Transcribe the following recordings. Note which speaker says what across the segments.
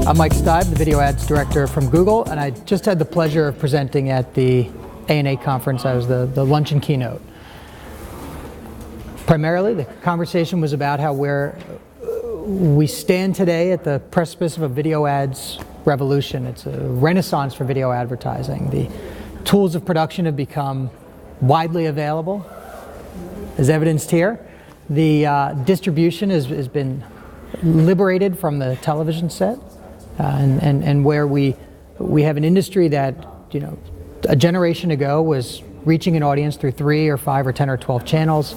Speaker 1: I'm Mike Steib, the Video Ads Director from Google, and I just had the pleasure of presenting at the A&A conference. I was the luncheon keynote. Primarily, the conversation was about how we stand today at the precipice of a video ads revolution. It's a renaissance for video advertising. The tools of production have become widely available, as evidenced here. The distribution has been liberated from the television set, and where we have an industry that, a generation ago was reaching an audience through 3 or 5 or 10 or 12 channels,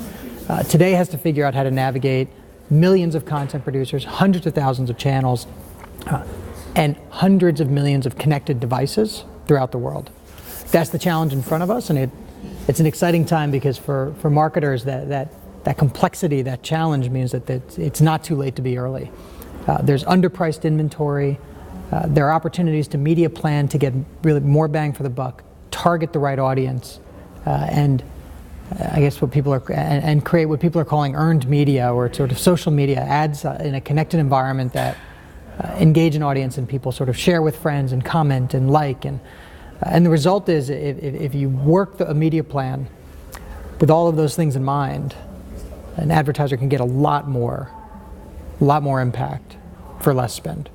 Speaker 1: today has to figure out how to navigate millions of content producers, hundreds of thousands of channels, and hundreds of millions of connected devices throughout the world. That's the challenge in front of us, and it's an exciting time because for marketers that complexity, that challenge means that it's not too late to be early. There's underpriced inventory. There are opportunities to media plan to get really more bang for the buck, target the right audience, and I guess what people are, and create what people are calling earned media, or sort of social media ads in a connected environment that engage an audience and people sort of share with friends and comment and like, and the result is if you work a media plan with all of those things in mind, an advertiser can get a lot more impact for less spend.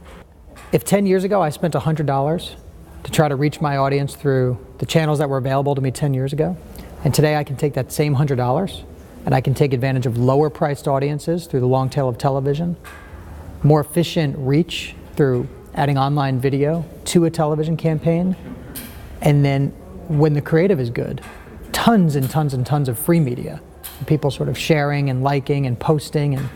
Speaker 1: If 10 years ago I spent $100 to try to reach my audience through the channels that were available to me 10 years ago, and today I can take that same $100 and I can take advantage of lower priced audiences through the long tail of television, more efficient reach through adding online video to a television campaign, and then when the creative is good, tons and tons and tons of free media. People sort of sharing and liking and posting and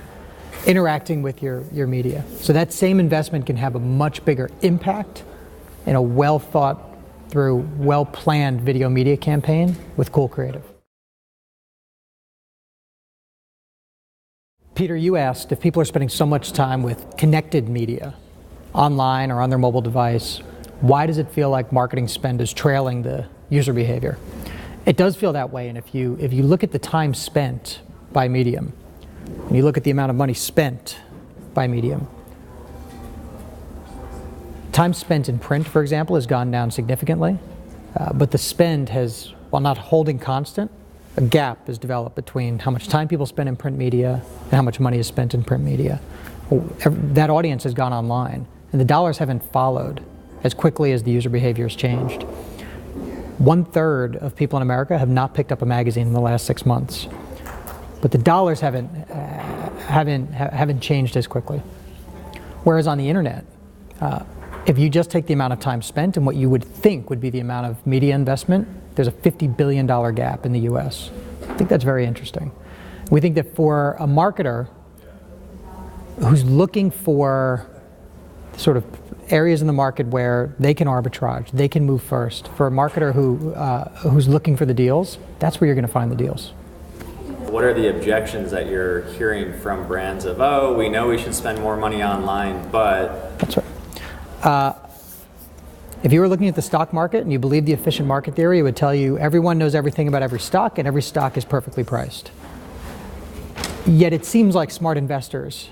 Speaker 1: interacting with your media. So that same investment can have a much bigger impact in a well thought through, well planned video media campaign with cool creative. Peter, you asked if people are spending so much time with connected media, online or on their mobile device, why does it feel like marketing spend is trailing the user behavior? It does feel that way, and if you look at the time spent by medium, and you look at the amount of money spent by medium, time spent in print, for example, has gone down significantly, but the spend has, while not holding constant, a gap has developed between how much time people spend in print media and how much money is spent in print media. That audience has gone online, and the dollars haven't followed as quickly as the user behavior has changed. 1/3 of people in America have not picked up a magazine in the last 6 months, but the dollars haven't changed as quickly. Whereas on the internet, if you just take the amount of time spent and what you would think would be the amount of media investment, there's a $50 billion gap in the US. I think that's very interesting. We think that for a marketer who's looking for sort of areas in the market where they can arbitrage, they can move first. For a marketer who's looking for the deals, that's where you're going to find the deals.
Speaker 2: What are the objections that you're hearing from brands of, oh, we know we should spend more money online, but...
Speaker 1: That's right. If you were looking at the stock market and you believe the efficient market theory, it would tell you everyone knows everything about every stock and every stock is perfectly priced. Yet it seems like smart investors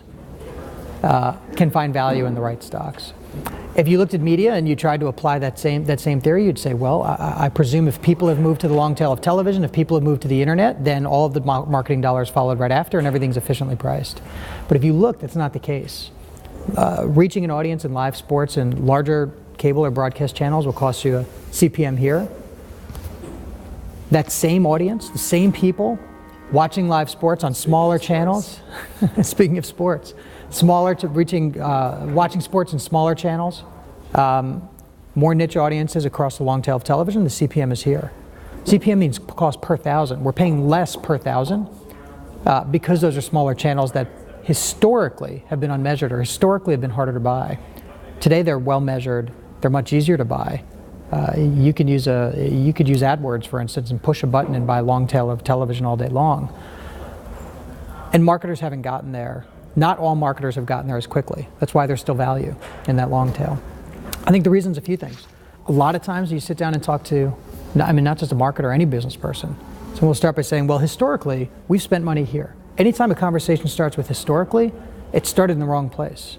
Speaker 1: can find value in the right stocks. If you looked at media and you tried to apply that same theory, you'd say, well, I presume if people have moved to the long tail of television, if people have moved to the internet, then all of the marketing dollars followed right after and everything's efficiently priced. But if you look, that's not the case. Reaching an audience in live sports and larger cable or broadcast channels will cost you a CPM here. That same audience, the same people watching live sports on smaller channels, speaking of sports, watching sports in smaller channels, more niche audiences across the long tail of television, the CPM is here. CPM means cost per thousand. We're paying less per thousand because those are smaller channels that historically have been unmeasured or historically have been harder to buy. Today they're well measured, they're much easier to buy. You could use AdWords, for instance, and push a button and buy long tail of television all day long. And marketers haven't gotten there. Not all marketers have gotten there as quickly. That's why there's still value in that long tail. I think the reason's a few things. A lot of times you sit down and talk to, not just a marketer, any business person. So we'll start by saying, well, historically, we've spent money here. Anytime a conversation starts with historically, it started in the wrong place.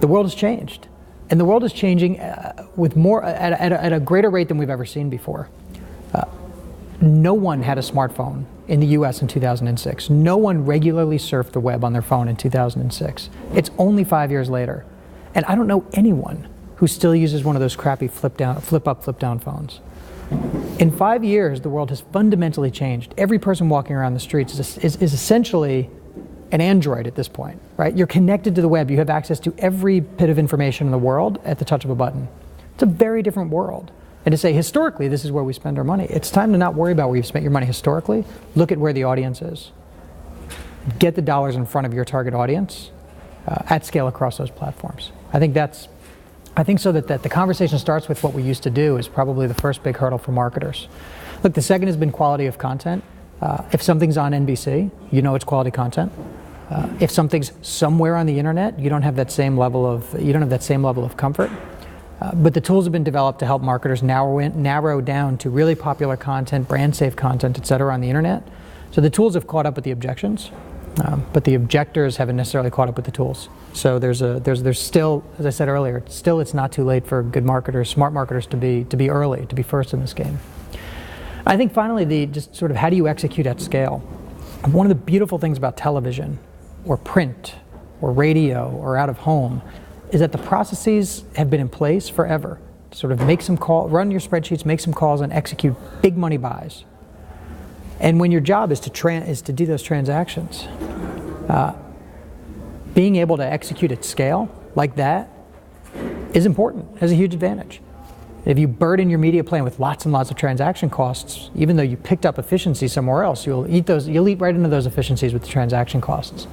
Speaker 1: The world has changed. And the world is changing with more at a greater rate than we've ever seen before. No one had a smartphone in the US in 2006. No one regularly surfed the web on their phone in 2006. It's only 5 years later. And I don't know anyone who still uses one of those crappy flip up, flip down phones. In 5 years, the world has fundamentally changed. Every person walking around the streets is essentially an android at this point, right? You're connected to the web. You have access to every bit of information in the world at the touch of a button. It's a very different world. And to say, historically, this is where we spend our money. It's time to not worry about where you've spent your money historically. Look at where the audience is. Get the dollars in front of your target audience at scale across those platforms. I think so that the conversation starts with what we used to do is probably the first big hurdle for marketers. Look, the second has been quality of content. If something's on NBC, you know it's quality content. If something's somewhere on the internet, you don't have that same level of comfort. But the tools have been developed to help marketers narrow down to really popular content, brand safe content, et cetera, on the internet. So the tools have caught up with the objections, but the objectors haven't necessarily caught up with the tools. So there's still, as I said earlier, it's not too late for good marketers, smart marketers to be early, to be first in this game. I think finally, just sort of how do you execute at scale? One of the beautiful things about television, or print, or radio, or out of home, is that the processes have been in place forever. Sort of make some call, run your spreadsheets, make some calls, and execute big money buys. And when your job is to do those transactions, being able to execute at scale like that is important, has a huge advantage. If you burden your media plan with lots and lots of transaction costs, even though you picked up efficiency somewhere else, you'll eat right into those efficiencies with the transaction costs.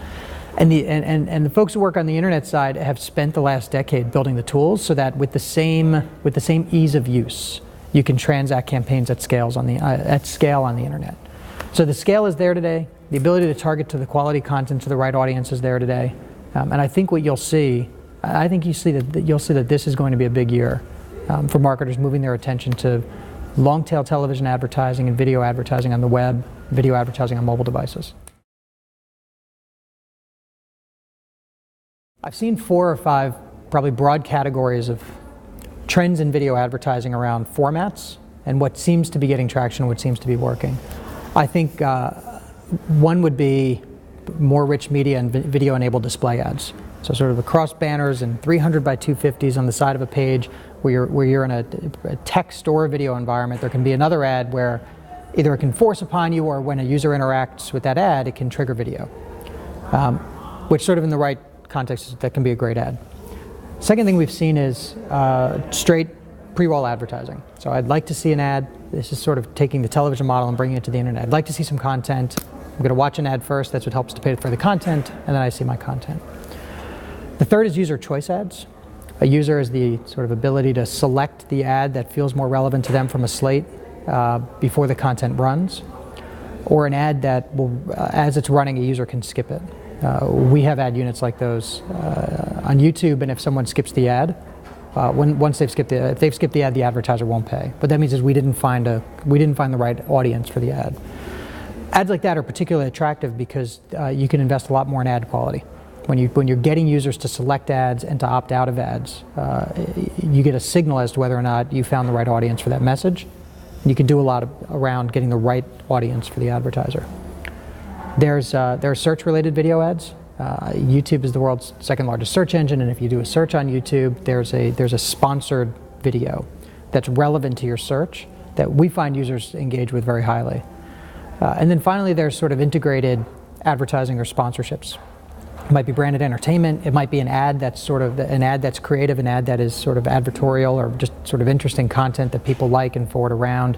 Speaker 1: And the folks who work on the internet side have spent the last decade building the tools so that with the same ease of use, you can transact campaigns at scale on the internet. So the scale is there today. The ability to target to the quality content to the right audience is there today. And I think what you'll see, you'll see that this is going to be a big year for marketers moving their attention to long-tail television advertising and video advertising on the web, video advertising on mobile devices. I've seen 4 or 5 probably broad categories of trends in video advertising around formats and what seems to be getting traction, what seems to be working. I think one would be more rich media and video-enabled display ads. So sort of across banners and 300 by 250s on the side of a page where you're in a text or a video environment. There can be another ad where either it can force upon you or when a user interacts with that ad, it can trigger video, which sort of in the right context, that can be a great ad. Second thing we've seen is straight pre-roll advertising. So I'd like to see an ad. This is sort of taking the television model and bringing it to the internet. I'd like to see some content. I'm going to watch an ad first. That's what helps to pay for the content, and then I see my content. The third is user choice ads. A user has the sort of ability to select the ad that feels more relevant to them from a slate before the content runs, or an ad that will, as it's running, a user can skip it. We have ad units like those on YouTube, and if someone skips the ad, if they've skipped the ad, the advertiser won't pay. What that means is we didn't find the right audience for the ad. Ads like that are particularly attractive because you can invest a lot more in ad quality. When you're getting users to select ads and to opt out of ads, you get a signal as to whether or not you found the right audience for that message. You can do a lot around getting the right audience for the advertiser. There are search-related video ads. YouTube is the world's second largest search engine, and if you do a search on YouTube, there's a sponsored video that's relevant to your search that we find users engage with very highly. And then finally, there's sort of integrated advertising or sponsorships. It might be branded entertainment. It might be an ad that's creative, an ad that is sort of advertorial or just sort of interesting content that people like and forward around.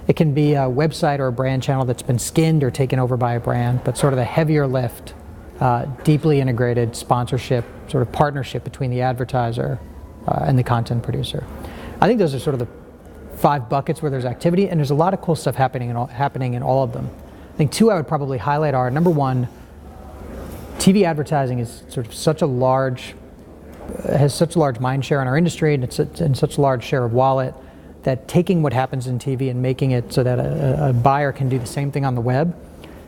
Speaker 1: It can be a website or a brand channel that's been skinned or taken over by a brand, but sort of a heavier lift, deeply integrated sponsorship, sort of partnership between the advertiser and the content producer. I think those are sort of the 5 buckets where there's activity, and there's a lot of cool stuff happening in all of them. I think 2 I would probably highlight are, number 1, TV advertising is sort of has such a large mind share in our industry, and it's such a large share of wallet, that taking what happens in TV and making it so that a buyer can do the same thing on the web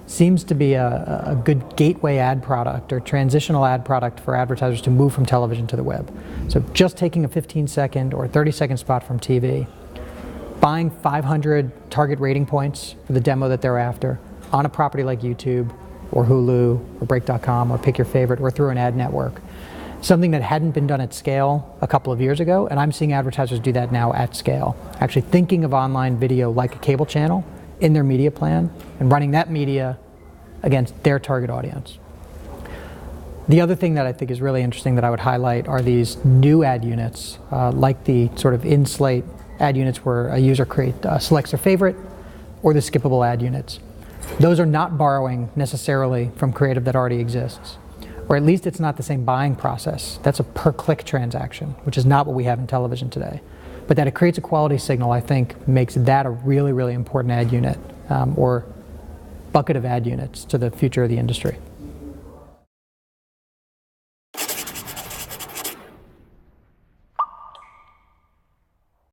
Speaker 1: seems to be a good gateway ad product or transitional ad product for advertisers to move from television to the web. So just taking a 15-second or 30-second spot from TV, buying 500 target rating points for the demo that they're after on a property like YouTube or Hulu or Break.com or pick your favorite or through an ad network. Something that hadn't been done at scale a couple of years ago, and I'm seeing advertisers do that now at scale. Actually thinking of online video like a cable channel in their media plan and running that media against their target audience. The other thing that I think is really interesting that I would highlight are these new ad units, like the sort of in-slate ad units where a user selects their favorite, or the skippable ad units. Those are not borrowing necessarily from creative that already exists, or at least it's not the same buying process. That's a per-click transaction, which is not what we have in television today. But that it creates a quality signal, I think, makes that a really, really important ad unit or bucket of ad units to the future of the industry.